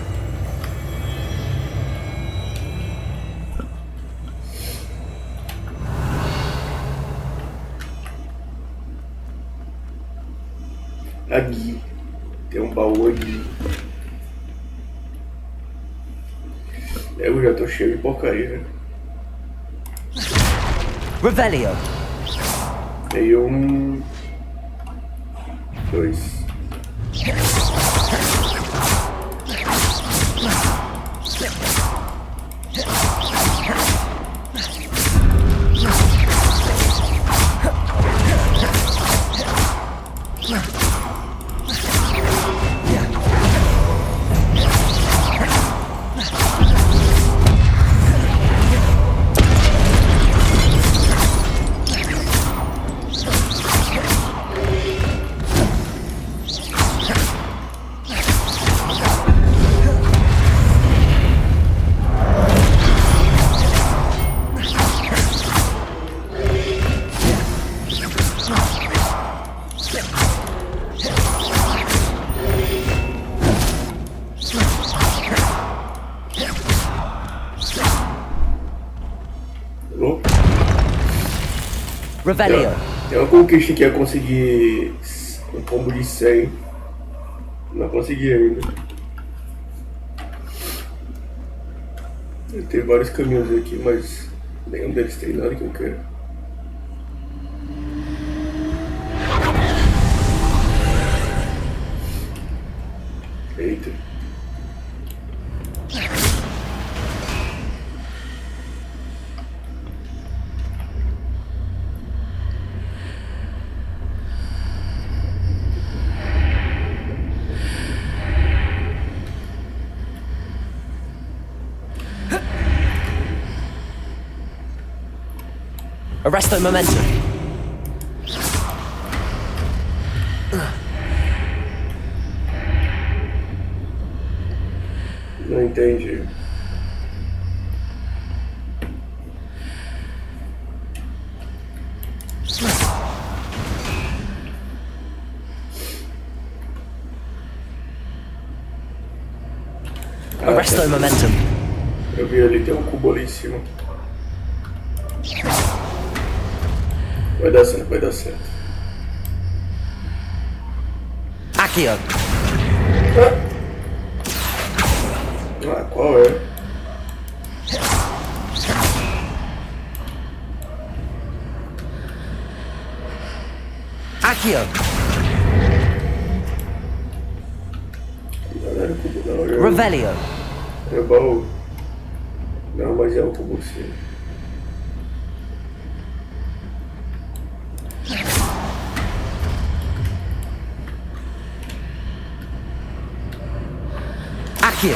Aqui. Tem um baú aqui. Eu já tô cheio de porcaria. Revelio. Tem um... 2. Revelio. Tem uma conquista que é conseguir um combo de 100. Não consegui ainda. Tem vários caminhos aqui, mas nenhum deles tem nada que eu quero. Eita. Arresto momentum. Não entendi. Arresto momentum. Eu vi ali, tem um cubo ali em cima. Vai dar certo, vai dar certo. Accio. Ah, qual é? Accio. Não era o cubo não, era Revelio. É baú. Não, mas é o cubo sim. Accio.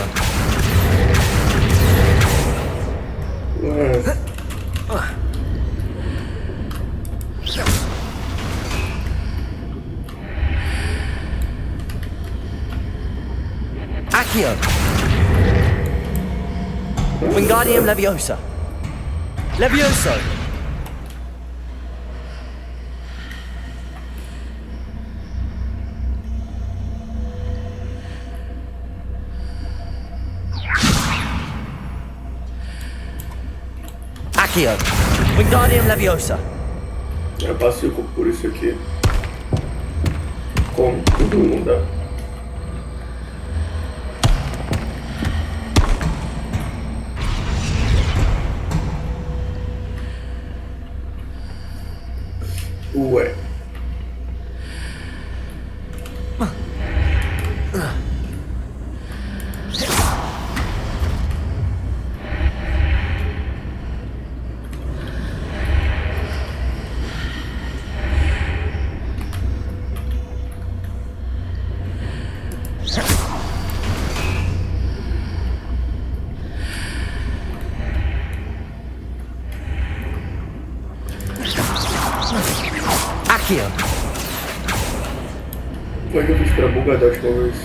Accio. Wingardium Leviosa. Levioso. Accio. Wingardium Leviosa. Eu passei por isso aqui. Como todo mundo dá. Ué. Accio. Como é que eu fiz pra bugar da última vez?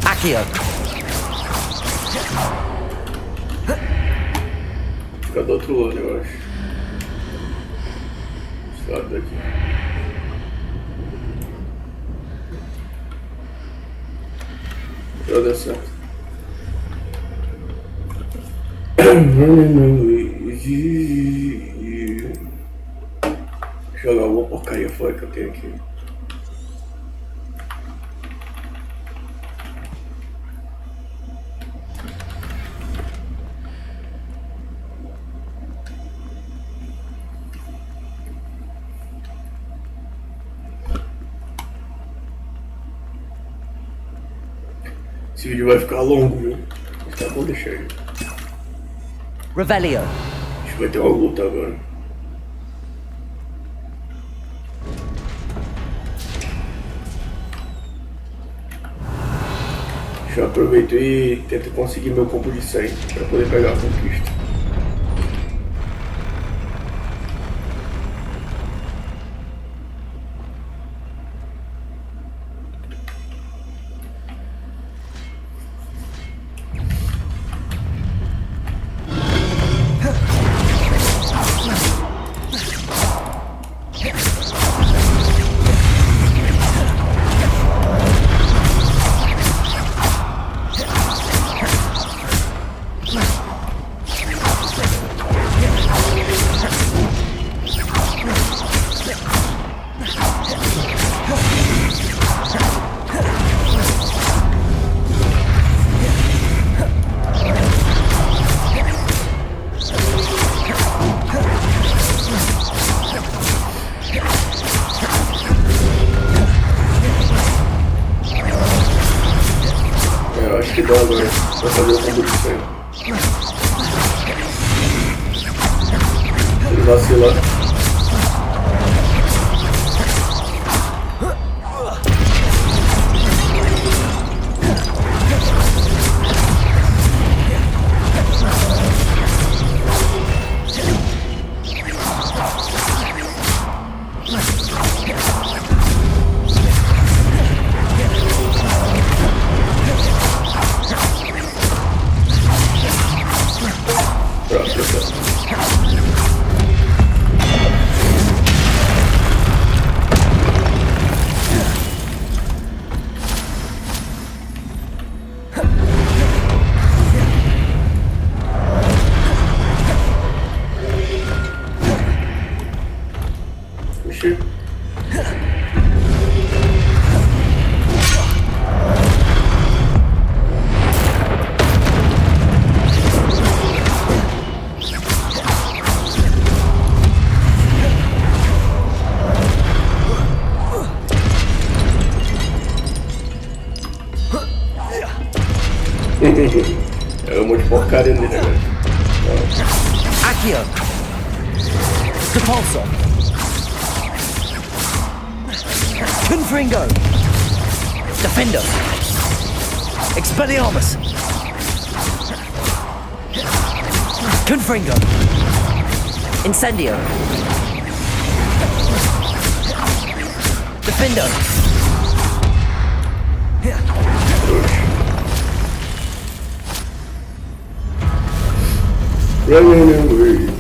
Accio. Fica do outro lado, eu acho. Esse lado daqui. Vai dar certo. Jogar alguma porcaria fora que eu tenho aqui. Esse vídeo vai ficar longo, viu? Mas tá bom, deixa aí. Revelio. Acho que vai ter uma luta agora. Já aproveito e tento conseguir meu combo de 100 para poder pegar a conquista. Acho que dá agora pra fazer o combo de 100. Ele vacila. É um monte de porcaria nele, velho. Accio. Depulso. Confringo. Defendo. Expelliarmus. Confringo. Incendio. Defendo.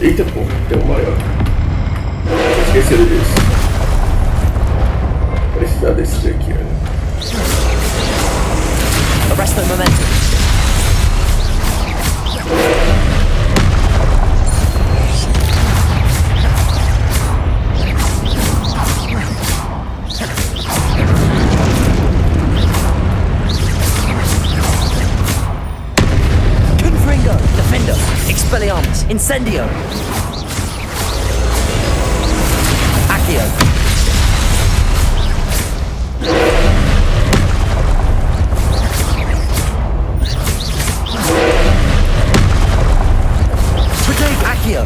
Eita, pô, tem um maior. Esqueceram disso. Vou precisar desse daqui, olha. Arresto momentum. Confringo. Defendo. Expelliarmus. Incendio. Accio. Accio.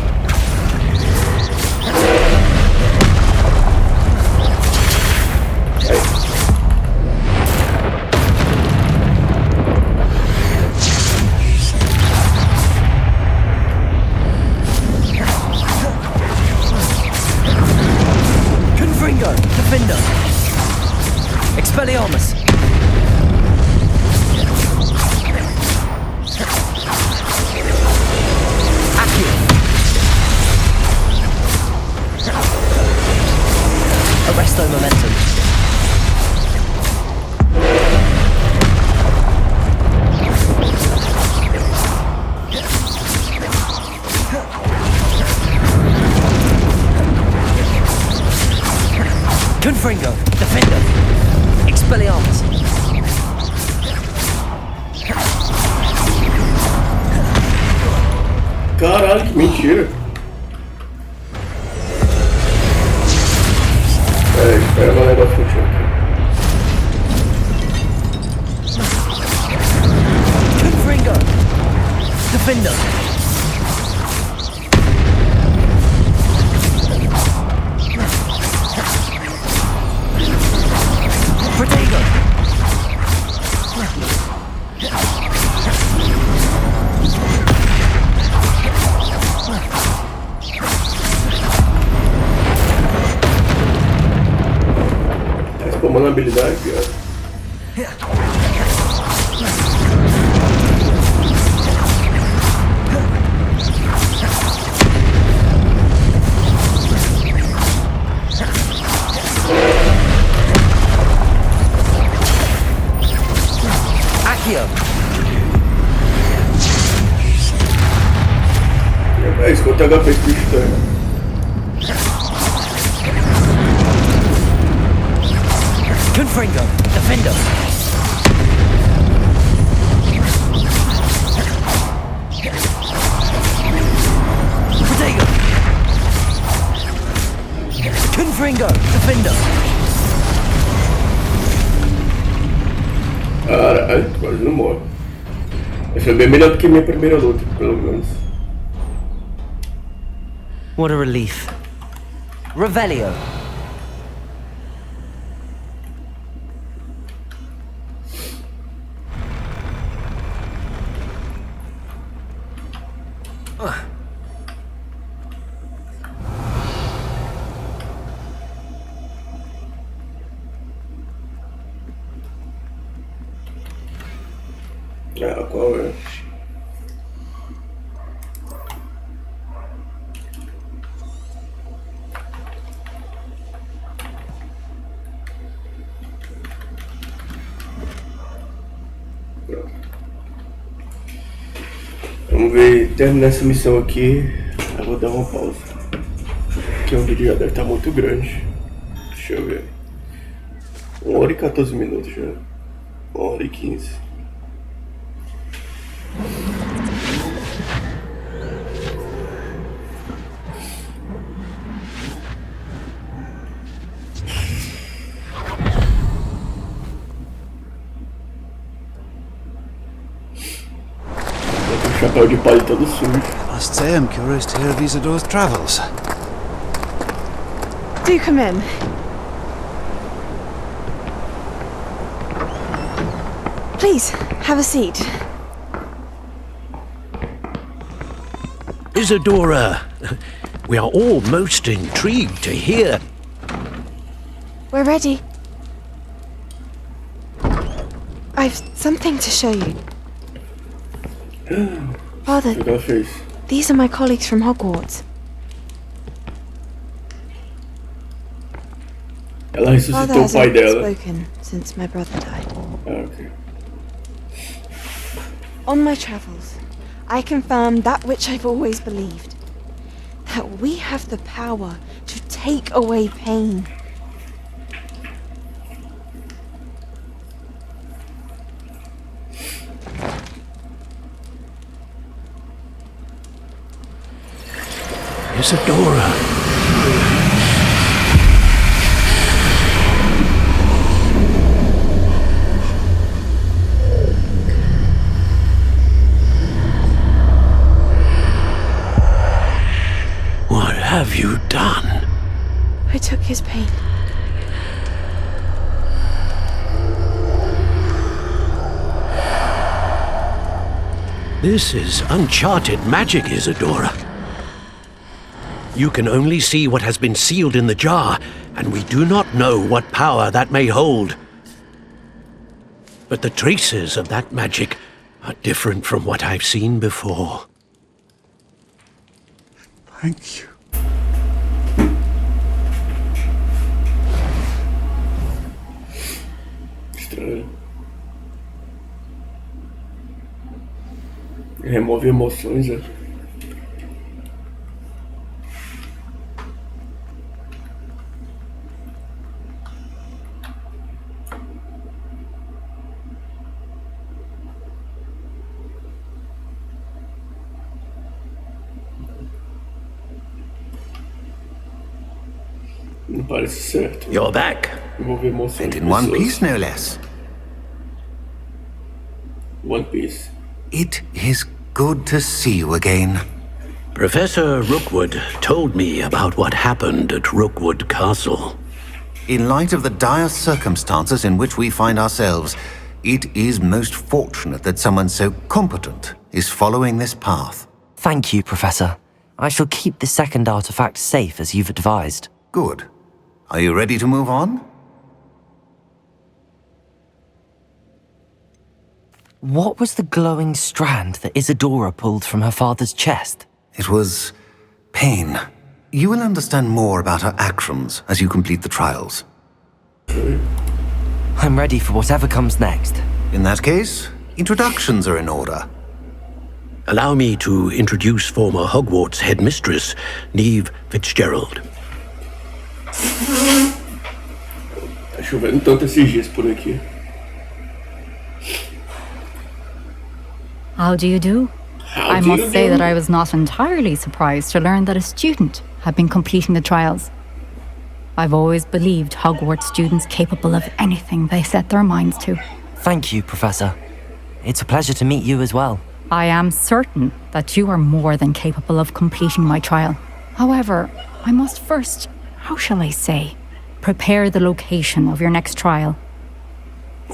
Confringo. Defendo. Expelliarmus. Accio. Arresto momentum. Confringo. Defendo. Expelliarmus. Caralho, que mentira. Espera o negócio funcionar aqui. Confringo. Defendo. Protego. Tá spamando a habilidade, cara. Accio. É isso, quanto HP esse bicho tem? Confringo. Defendo. Protego. Confringo. Defendo. Caralho, quase não morre. Essa é bem melhor do que minha primeira luta, pelo menos. What a relief. Revelio. Ah, qual é? Vamos ver, terminar essa missão aqui. Eu vou dar uma pausa. Porque o vídeo já deve estar muito grande. Deixa eu ver. 1 hora e 14 minutos já. 1 hora e 15. O chapéu de palha todo sujo. Must say I'm curious to hear of Isadore's travels. Do come in. Please, have a seat. Isadora, we are all most intrigued to hear. We're ready. I've something to show you. Father, these are my colleagues from Hogwarts. Ela ressuscitou o pai dela. Spoken since my brother died. Okay. On my travels, I confirmed that which I've always believed. That we have the power to take away pain. Isadora. What have you done? I took his pain. This is uncharted magic, Isadora. You can only see what has been sealed in the jar, and we do not know what power that may hold. But the traces of that magic are different from what I've seen before. Thank you. Estranho. Remove emoções, né? Não parece certo. You're back. Remover emoções. And in one piece, no less. One Piece. It is good to see you again. Professor Rookwood told me about what happened at Rookwood Castle. In light of the dire circumstances in which we find ourselves, it is most fortunate that someone so competent is following this path. Thank you, Professor. I shall keep the second artifact safe as you've advised. Good. Are you ready to move on? What was the glowing strand that Isadora pulled from her father's chest? It was pain. You will understand more about her actions as you complete the trials. I'm ready for whatever comes next. In that case, introductions are in order. Allow me to introduce former Hogwarts headmistress, Neve Fitzgerald. Tá chovendo tanto esses dias por aqui. How do you do? I must say that I was not entirely surprised to learn that a student had been completing the trials. I've always believed Hogwarts students capable of anything they set their minds to. Thank you, Professor. It's a pleasure to meet you as well. I am certain that you are more than capable of completing my trial. However, I must first, how shall I say, prepare the location of your next trial.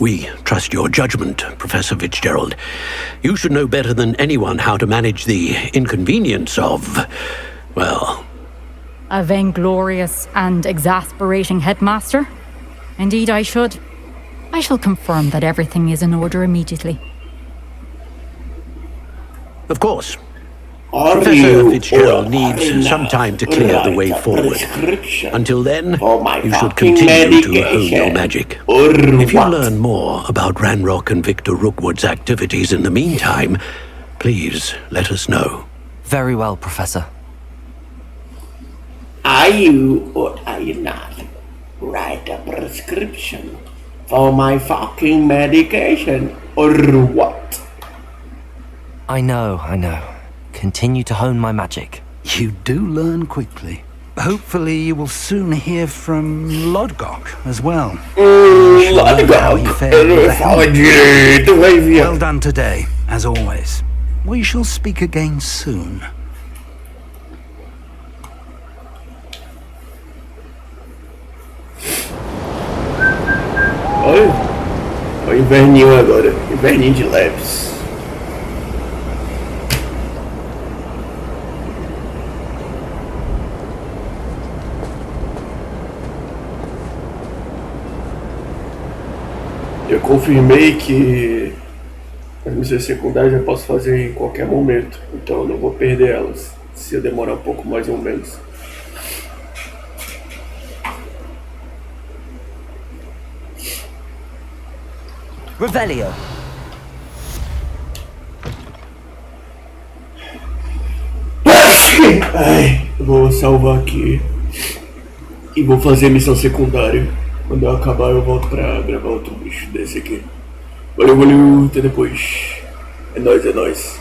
We trust your judgment, Professor Fitzgerald. You should know better than anyone how to manage the inconvenience of, well... A vainglorious and exasperating headmaster? Indeed I should. I shall confirm that everything is in order immediately. Of course. Professor Fitzgerald needs some time to clear the way forward. Until then, you should continue to hone your magic. If you learn more about Ranrock and Victor Rookwood's activities in the meantime, please let us know. Very well, Professor. Are you or are you not? Write a prescription for my fucking medication or what? I know. Continue to hone my magic. You do learn quickly. Hopefully you will soon hear from Lodgok as well. Lodgok? Well done today, as always. We shall speak again soon. Olha o inverninho agora. Inverninho de leves. Eu confirmei que as missões secundárias eu posso fazer em qualquer momento. Então eu não vou perder elas. Se eu demorar um pouco mais ou menos. Revelio. Ai, eu vou salvar aqui. E vou fazer a missão secundária. Quando eu acabar eu volto pra gravar outro bicho desse aqui. Valeu, até depois. É nóis, é nóis.